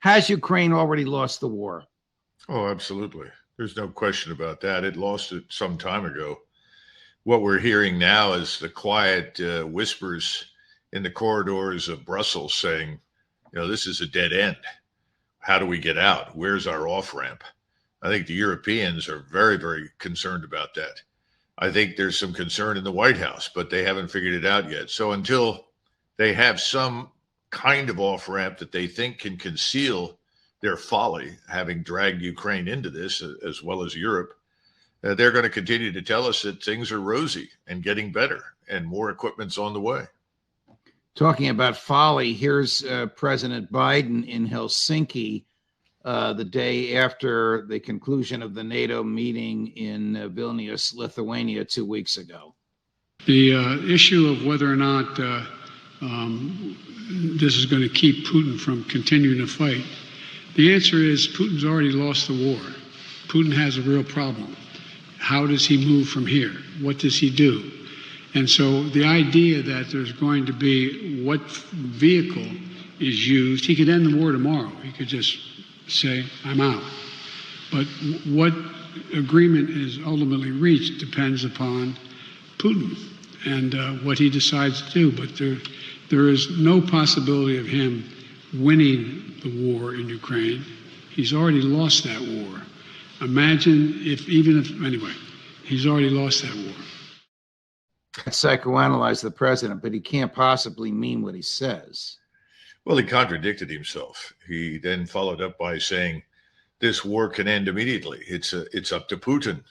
Has Ukraine already lost the war? Oh, absolutely. There's no question about that. It lost it some time ago. What we're hearing now is the quiet whispers in the corridors of Brussels saying, this is a dead end. How do we get out? Where's our off ramp? I think the Europeans are very, very concerned about that. I think there's some concern in the White House, but they haven't figured it out yet. So until they have some kind of off ramp that they think can conceal their folly, having dragged Ukraine into this, as well as Europe, they're going to continue to tell us that things are rosy and getting better and more equipment's on the way. Talking about folly, here's President Biden in Helsinki the day after the conclusion of the NATO meeting in Vilnius, Lithuania, 2 weeks ago. The issue of whether or not this is going to keep Putin from continuing to fight, the answer is Putin's already lost the war. Putin has a real problem. How does he move from here? What does he do? And so the idea that there's going to be what vehicle is used, he could end the war tomorrow. He could just say, I'm out. But what agreement is ultimately reached depends upon Putin and what he decides to do. But there is no possibility of him winning the war in Ukraine. He's already lost that war. Imagine anyway, he's already lost that war. Psychoanalyze the president, but he can't possibly mean what he says. Well, he contradicted himself. He then followed up by saying, this war can end immediately. It's up to Putin.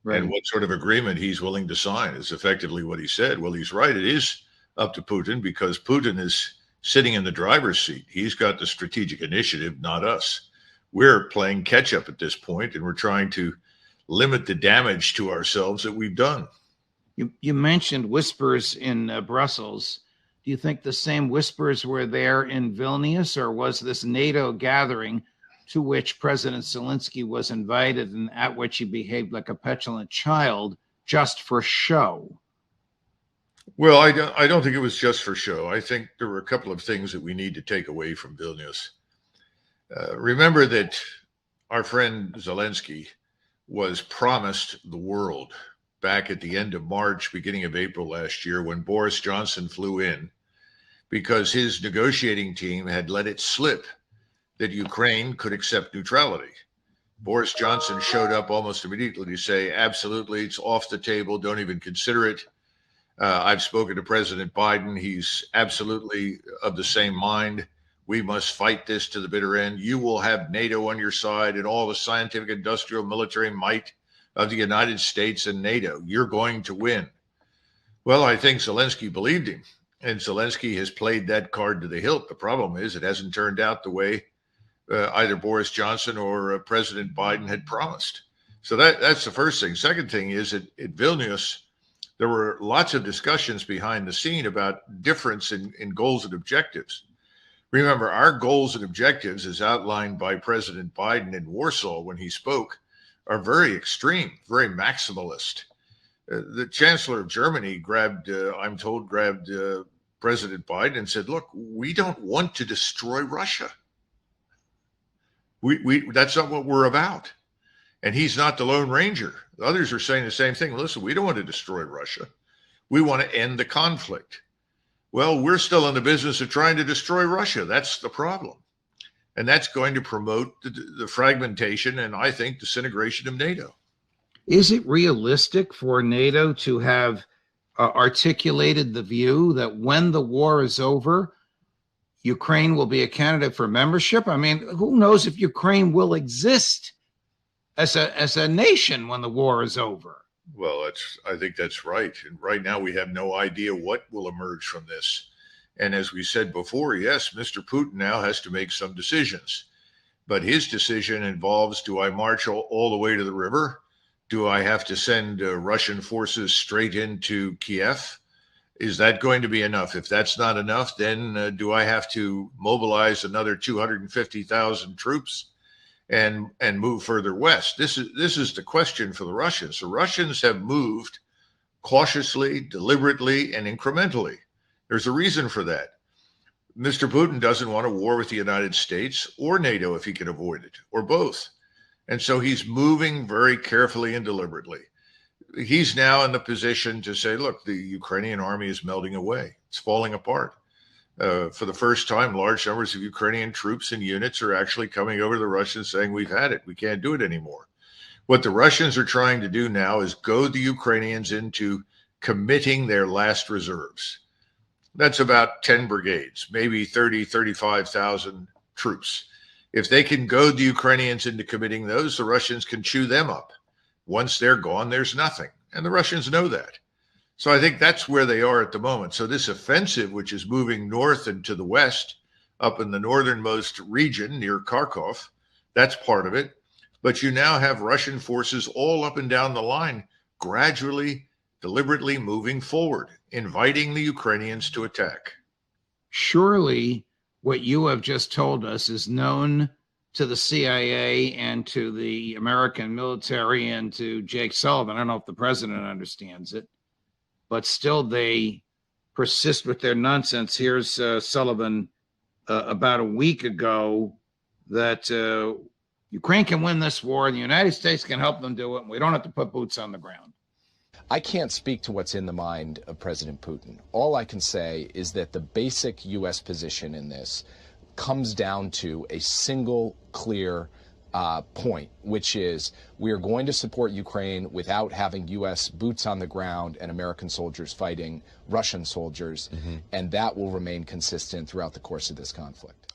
Right. And what sort of agreement he's willing to sign is effectively what he said. Well, he's right. It is up to Putin because Putin is sitting in the driver's seat. He's got the strategic initiative, not us. We're playing catch up at this point, and we're trying to limit the damage to ourselves that we've done. You mentioned whispers in Brussels. Do you think the same whispers were there in Vilnius, or was this NATO gathering to which President Zelensky was invited and at which he behaved like a petulant child just for show? Well, I don't think it was just for show. I think there were a couple of things that we need to take away from Vilnius. Remember that our friend Zelensky was promised the world back at the end of March, beginning of April last year, when Boris Johnson flew in, because his negotiating team had let it slip that Ukraine could accept neutrality. Boris Johnson showed up almost immediately to say, absolutely, it's off the table, don't even consider it. I've spoken to President Biden. He's absolutely of the same mind. We must fight this to the bitter end. You will have NATO on your side and all the scientific, industrial, military might of the United States and NATO. You're going to win. Well, I think Zelensky believed him, and Zelensky has played that card to the hilt. The problem is it hasn't turned out the way either Boris Johnson or President Biden had promised. So that's the first thing. Second thing is at Vilnius, there were lots of discussions behind the scene about difference in goals and objectives. Remember, our goals and objectives, as outlined by President Biden in Warsaw when he spoke, are very extreme, very maximalist. The Chancellor of Germany grabbed President Biden and said, look, we don't want to destroy Russia. That's not what we're about. And he's not the Lone Ranger. The others are saying the same thing. Listen, we don't want to destroy Russia. We want to end the conflict. Well, we're still in the business of trying to destroy Russia. That's the problem. And that's going to promote the fragmentation and, I think, disintegration of NATO. Is it realistic for NATO to have articulated the view that when the war is over, Ukraine will be a candidate for membership? I mean, who knows if Ukraine will exist as a nation when the war is over? Well, I think that's right. And right now we have no idea what will emerge from this. And as we said before, yes, Mr. Putin now has to make some decisions. But his decision involves, do I march all the way to the river? Do I have to send Russian forces straight into Kiev? Is that going to be enough? If that's not enough, then do I have to mobilize another 250,000 troops and move further west? This is the question for the Russians. The Russians have moved cautiously, deliberately, and incrementally. There's a reason for that. Mr. Putin doesn't want a war with the United States or NATO if he can avoid it, or both. And so he's moving very carefully and deliberately. He's now in the position to say, look, the Ukrainian army is melting away. It's falling apart. For the first time, large numbers of Ukrainian troops and units are actually coming over to the Russians saying, we've had it. We can't do it anymore. What the Russians are trying to do now is goad the Ukrainians into committing their last reserves. That's about 10 brigades, maybe 30, 35,000 troops. If they can goad the Ukrainians into committing those, the Russians can chew them up. Once they're gone, there's nothing. And the Russians know that. So I think that's where they are at the moment. So this offensive, which is moving north and to the west, up in the northernmost region near Kharkov, that's part of it. But you now have Russian forces all up and down the line, gradually, deliberately moving forward, inviting the Ukrainians to attack. Surely what you have just told us is known to the CIA and to the American military and to Jake Sullivan. I don't know if the president understands it, but still they persist with their nonsense. Here's Sullivan about a week ago that Ukraine can win this war and the United States can help them do it, and we don't have to put boots on the ground. I can't speak to what's in the mind of President Putin. All I can say is that the basic U.S. position in this comes down to a single clear point, which is we are going to support Ukraine without having U.S. boots on the ground and American soldiers fighting Russian soldiers, and that will remain consistent throughout the course of this conflict.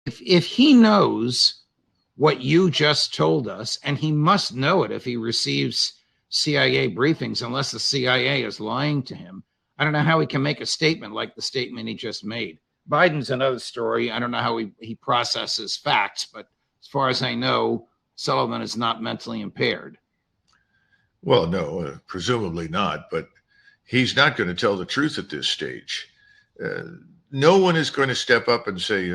If he knows what you just told us, and he must know it if he receives CIA briefings, unless the CIA is lying to him, I don't know how he can make a statement like the statement he just made. Biden's another story. I don't know how he processes facts, but as far as I know, Sullivan is not mentally impaired. Well, no, presumably not, but he's not going to tell the truth at this stage. No one is going to step up and say,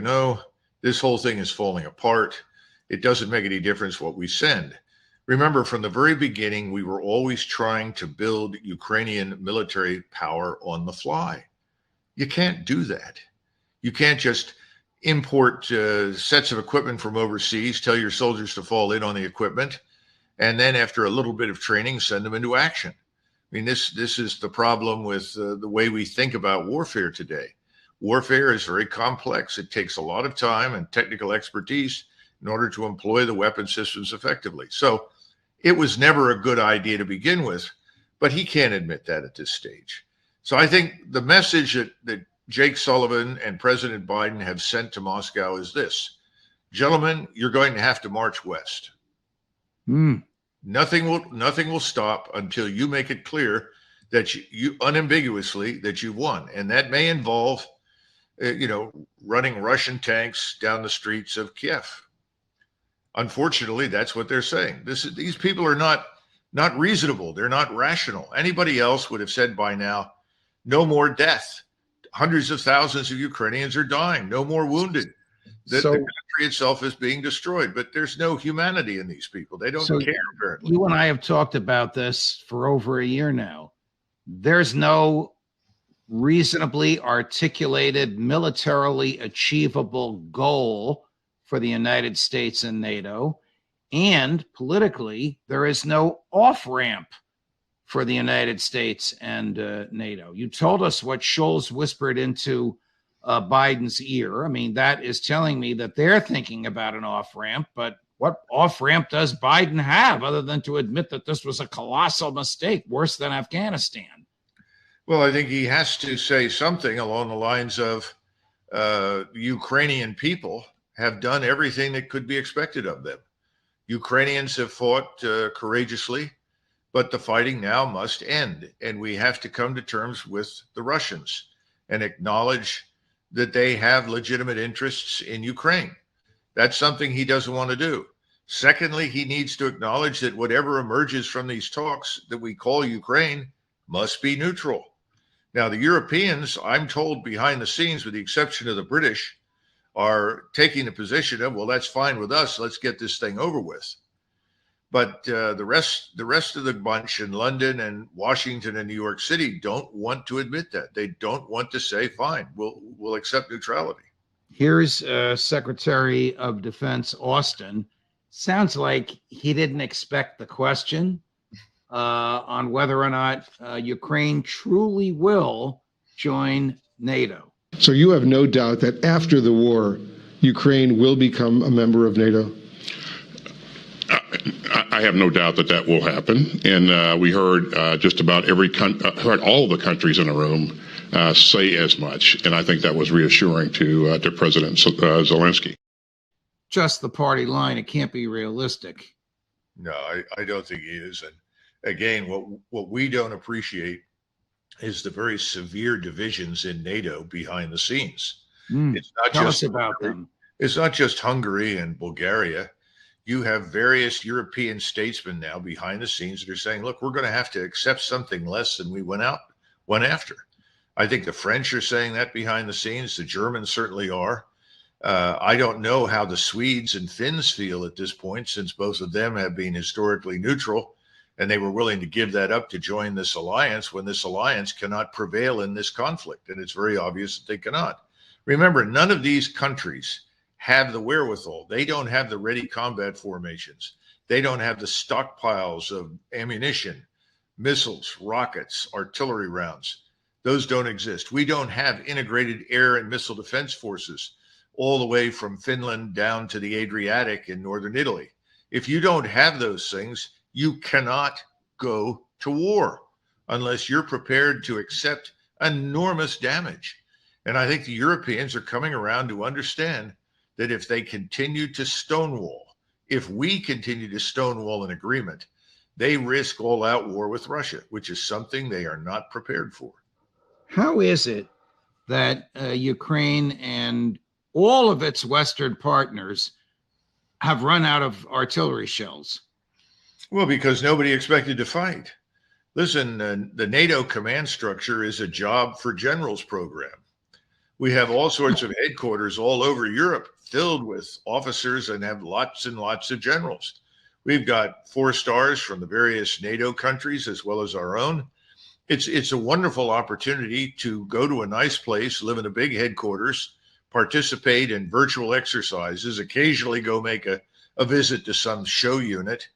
this whole thing is falling apart. It doesn't make any difference what we send. Remember, from the very beginning, we were always trying to build Ukrainian military power on the fly. You can't do that. You can't just import sets of equipment from overseas, tell your soldiers to fall in on the equipment, and then after a little bit of training, send them into action. I mean, this is the problem with the way we think about warfare today. Warfare is very complex. It takes a lot of time and technical expertise in order to employ the weapon systems effectively. So it was never a good idea to begin with, but he can't admit that at this stage. So I think the message that Jake Sullivan and President Biden have sent to Moscow is this: gentlemen, you're going to have to march west. Nothing will stop until you make it clear that you unambiguously that you won. And that may involve, running Russian tanks down the streets of Kiev. Unfortunately, that's what they're saying. These people are not reasonable. They're not rational. Anybody else would have said by now, no more death. Hundreds of thousands of Ukrainians are dying. No more wounded. The country itself is being destroyed. But there's no humanity in these people. They don't care, apparently. You and I have talked about this for over a year now. There's no reasonably articulated, militarily achievable goal for the United States and NATO, and politically, there is no off-ramp for the United States and NATO. You told us what Scholz whispered into Biden's ear. I mean, that is telling me that they're thinking about an off-ramp, but what off-ramp does Biden have other than to admit that this was a colossal mistake, worse than Afghanistan? Well, I think he has to say something along the lines of Ukrainian people have done everything that could be expected of them. Ukrainians have fought courageously, but the fighting now must end. And we have to come to terms with the Russians and acknowledge that they have legitimate interests in Ukraine. That's something he doesn't want to do. Secondly, he needs to acknowledge that whatever emerges from these talks that we call Ukraine must be neutral. Now, the Europeans, I'm told behind the scenes, with the exception of the British, are taking the position of, well, that's fine with us. Let's get this thing over with. But the rest of the bunch in London and Washington and New York City don't want to admit that. They don't want to say, fine, we'll accept neutrality. Here's Secretary of Defense Austin. Sounds like he didn't expect the question on whether or not Ukraine truly will join NATO. So you have no doubt that after the war, Ukraine will become a member of NATO? I have no doubt that that will happen, and we heard just about heard all of the countries in the room say as much, and I think that was reassuring to President Zelensky. Just the party line; it can't be realistic. No, I don't think he is. And again, what we don't appreciate is the very severe divisions in NATO behind the scenes. It's not Tell just us about them. It's not just Hungary and Bulgaria. You have various European statesmen now behind the scenes that are saying, look, we're going to have to accept something less than we went after. I think the French are saying that behind the scenes. The Germans certainly are. I don't know how the Swedes and Finns feel at this point, since both of them have been historically neutral, and they were willing to give that up to join this alliance when this alliance cannot prevail in this conflict. And it's very obvious that they cannot. Remember, none of these countries have the wherewithal. They don't have the ready combat formations. They don't have the stockpiles of ammunition, missiles, rockets, artillery rounds. Those don't exist. We don't have integrated air and missile defense forces all the way from Finland down to the Adriatic in northern Italy. If you don't have those things, you cannot go to war unless you're prepared to accept enormous damage. And I think the Europeans are coming around to understand that if they continue to stonewall, if we continue to stonewall an agreement, they risk all-out war with Russia, which is something they are not prepared for. How is it that Ukraine and all of its Western partners have run out of artillery shells? Well, because nobody expected to fight. Listen, the NATO command structure is a job for generals program. We have all sorts of headquarters all over Europe filled with officers and have lots and lots of generals. We've got 4 stars from the various NATO countries as well as our own. It's a wonderful opportunity to go to a nice place, live in a big headquarters, participate in virtual exercises, occasionally go make a visit to some show unit,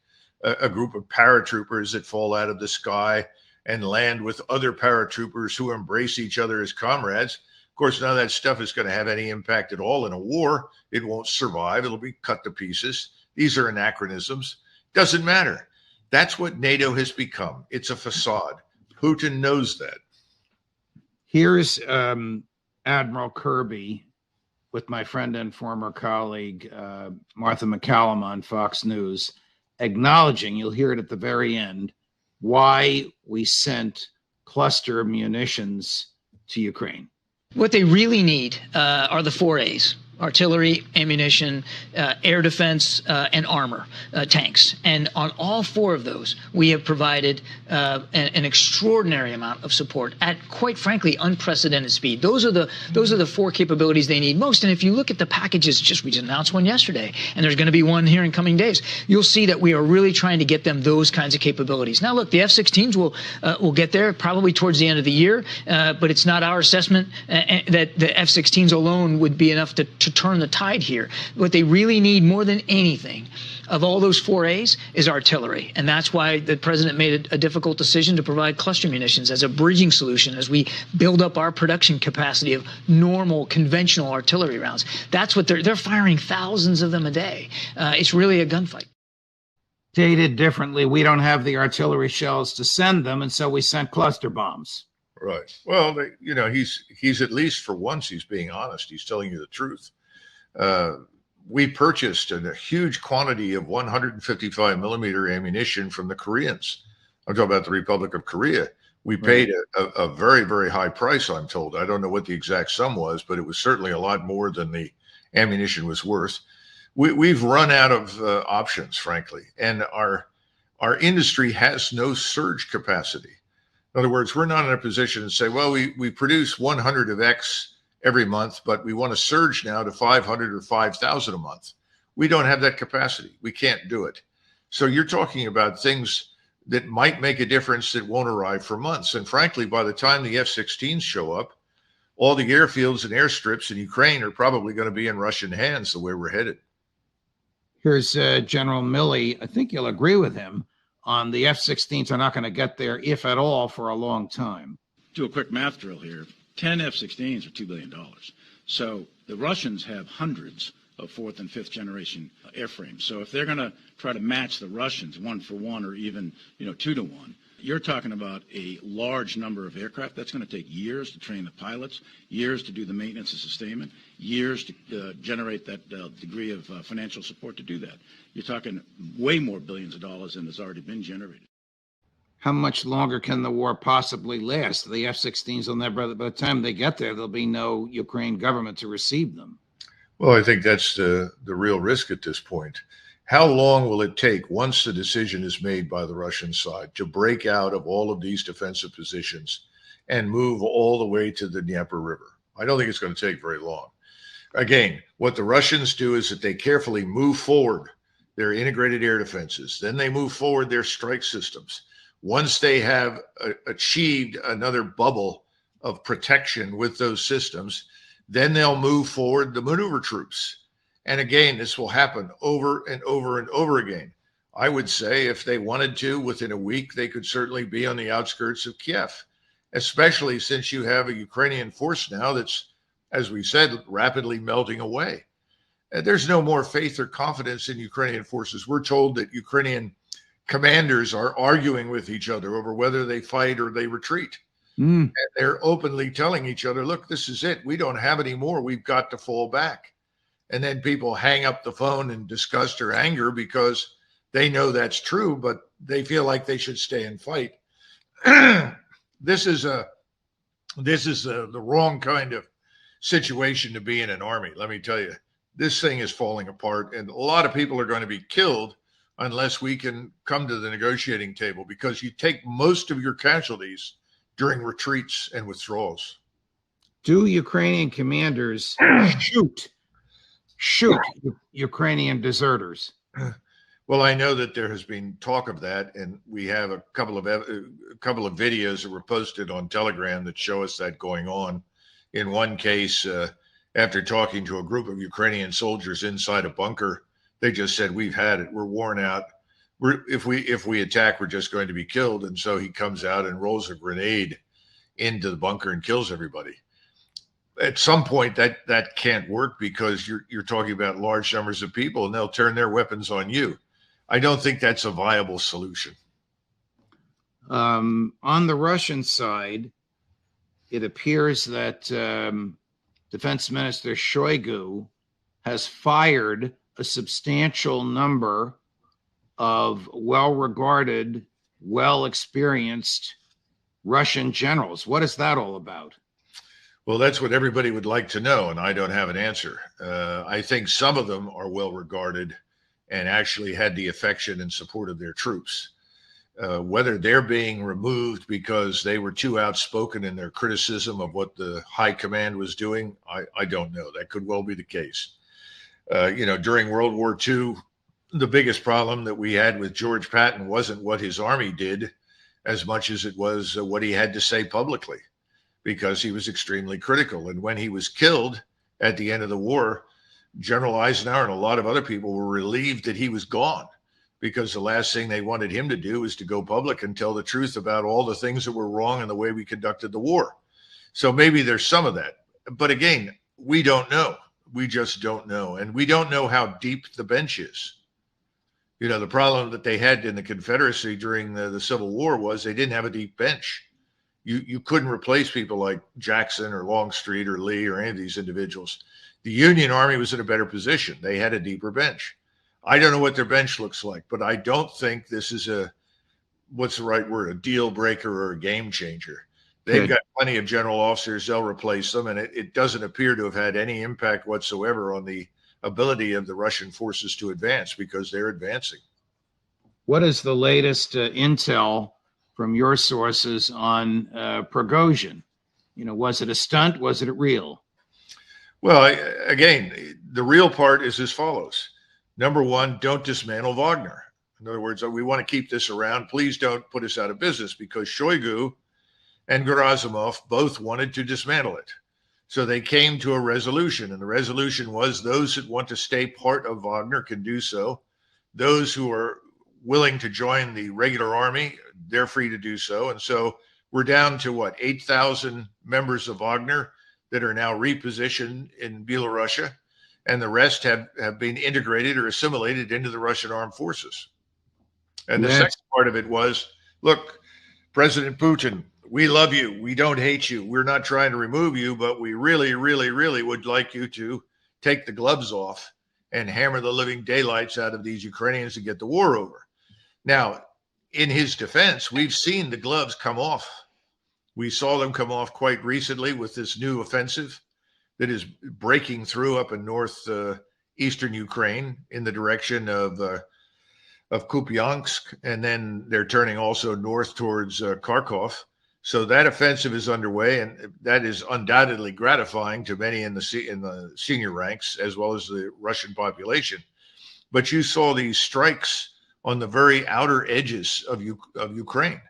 a group of paratroopers that fall out of the sky and land with other paratroopers who embrace each other as comrades. Of course, none of that stuff is going to have any impact at all in a war. It won't survive. It'll be cut to pieces. These are anachronisms. Doesn't matter. That's what NATO has become. It's a facade. Putin knows that. Here's Admiral Kirby with my friend and former colleague, Martha McCallum on Fox News, acknowledging, you'll hear it at the very end, why we sent cluster munitions to Ukraine. What they really need are the 4 A's: artillery, ammunition, air defense, and armor, tanks. And on all 4 of those, we have provided an extraordinary amount of support at, quite frankly, unprecedented speed. Those are the 4 capabilities they need most. And if you look at the packages, we just announced one yesterday, and there's going to be one here in coming days, you'll see that we are really trying to get them those kinds of capabilities. Now, look, the F-16s will get there probably towards the end of the year, but it's not our assessment that the F-16s alone would be enough to turn the tide here. What they really need more than anything of all those 4 A's is artillery. And that's why the president made a difficult decision to provide cluster munitions as a bridging solution as we build up our production capacity of normal, conventional artillery rounds. That's what they're firing thousands of them a day. It's really a gunfight. Stated differently, we don't have the artillery shells to send them, and so we sent cluster bombs. Right. Well, he's at least for once, he's being honest. He's telling you the truth. We purchased a huge quantity of 155 millimeter ammunition from the Koreans. I'm talking about the Republic of Korea. We paid a very, very high price, I'm told. I don't know what the exact sum was, but it was certainly a lot more than the ammunition was worth. We've run out of options, frankly, and our industry has no surge capacity. In other words, we're not in a position to say, well, we produce 100 of X every month, but we want to surge now to 500 or 5,000 a month. We don't have that capacity. We can't do it. So you're talking about things that might make a difference that won't arrive for months. And frankly, by the time the F-16s show up, all the airfields and airstrips in Ukraine are probably going to be in Russian hands the way we're headed. Here's General Milley. I think you'll agree with him on the F-16s are not going to get there, if at all, for a long time. Do a quick math drill here. 10 F-16s are $2 billion. So the Russians have hundreds of fourth and fifth generation airframes. So if they're going to try to match the Russians 1-for-1 or even 2-to-1, you're talking about a large number of aircraft. That's going to take years to train the pilots, years to do the maintenance and sustainment, years to generate that degree of financial support to do that. You're talking way more billions of dollars than has already been generated. How much longer can the war possibly last? The F-16s will never, by the time they get there, there'll be no Ukraine government to receive them. Well, I think that's the real risk at this point. How long will it take once the decision is made by the Russian side to break out of all of these defensive positions and move all the way to the Dnieper River? I don't think it's going to take very long. Again, what the Russians do is that they carefully move forward their integrated air defenses. Then they move forward their strike systems. Once they have achieved another bubble of protection with those systems, then they'll move forward the maneuver troops. And again, this will happen over and over and over again. I would say if they wanted to, within a week, they could certainly be on the outskirts of Kiev, especially since you have a Ukrainian force now that's, as we said, rapidly melting away. There's no more faith or confidence in Ukrainian forces. We're told that Ukrainian commanders are arguing with each other over whether they fight or they retreat. And they're openly telling each other, look, this is it. We don't have any more. We've got to fall back. And then people hang up the phone in disgust or anger because they know that's true, but they feel like they should stay and fight. This is the wrong kind of situation to be in an army. Let me tell you, this thing is falling apart, and a lot of people are going to be killed unless we can come to the negotiating table, because you take most of your casualties during retreats and withdrawals. Do Ukrainian commanders shoot Ukrainian deserters? Well, I know that there has been talk of that, and we have a couple of videos that were posted on Telegram that show us that going on. In one case, after talking to a group of Ukrainian soldiers inside a bunker, they just said, "We've had it. We're worn out. If we attack, we're just going to be killed." And so he comes out and rolls a grenade into the bunker and kills everybody. At some point, that can't work, because you're talking about large numbers of people, and they'll turn their weapons on you. I don't think that's a viable solution. On the Russian side, it appears that Defense Minister Shoigu has fired a substantial number of well-regarded, well-experienced Russian generals. What is that all about? Well, that's what everybody would like to know, and I don't have an answer. I think some of them are well-regarded and actually had the affection and support of their troops. Whether they're being removed because they were too outspoken in their criticism of what the high command was doing, I don't know. That could well be the case. During World War II, the biggest problem that we had with George Patton wasn't what his army did as much as it was what he had to say publicly, because he was extremely critical. And when he was killed at the end of the war, General Eisenhower and a lot of other people were relieved that he was gone, because the last thing they wanted him to do was to go public and tell the truth about all the things that were wrong in the way we conducted the war. So maybe there's some of that. But again, we don't know. We just don't know. And we don't know how deep the bench is. The problem that they had in the Confederacy during the Civil War was they didn't have a deep bench. You couldn't replace people like Jackson or Longstreet or Lee or any of these individuals. The Union Army was in a better position. They had a deeper bench. I don't know what their bench looks like, but I don't think this is what's the right word, a deal breaker or a game changer. They've got plenty of general officers. They'll replace them, and it doesn't appear to have had any impact whatsoever on the ability of the Russian forces to advance, because they're advancing. What is the latest intel from your sources on Prigozhin? Was it a stunt? Was it real? Well, again, the real part is as follows. Number one, don't dismantle Wagner. In other words, we want to keep this around. Please don't put us out of business, because Shoigu and Gerasimov both wanted to dismantle it. So they came to a resolution, and the resolution was those that want to stay part of Wagner can do so. Those who are willing to join the regular army, they're free to do so. And so we're down to 8,000 members of Wagner that are now repositioned in Belarusia, and the rest have been integrated or assimilated into the Russian armed forces. And the second part of it was, look, President Putin, we love you. We don't hate you. We're not trying to remove you, but we really, really, really would like you to take the gloves off and hammer the living daylights out of these Ukrainians to get the war over. Now, in his defense, we've seen the gloves come off. We saw them come off quite recently with this new offensive that is breaking through up in northeastern Ukraine in the direction of Kupiansk, and then they're turning also north towards Kharkov. So that offensive is underway, and that is undoubtedly gratifying to many in the senior ranks as well as the Russian population. But you saw these strikes on the very outer edges of Ukraine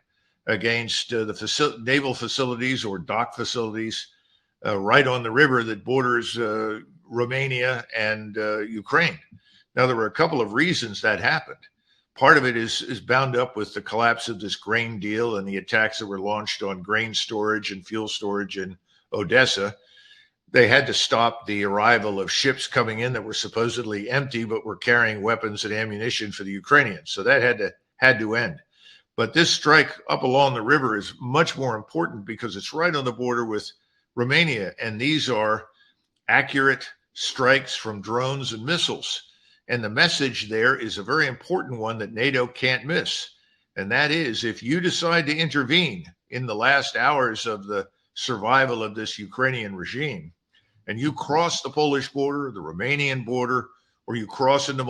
against the naval facilities or dock facilities right on the river that borders Romania and Ukraine. Now, there were a couple of reasons that happened. Part of it is bound up with the collapse of this grain deal and the attacks that were launched on grain storage and fuel storage in Odessa. They had to stop the arrival of ships coming in that were supposedly empty, but were carrying weapons and ammunition for the Ukrainians. So that had to end. But this strike up along the river is much more important because it's right on the border with Romania. And these are accurate strikes from drones and missiles. And the message there is a very important one that NATO can't miss. And that is, if you decide to intervene in the last hours of the survival of this Ukrainian regime, and you cross the Polish border, the Romanian border, or you cross into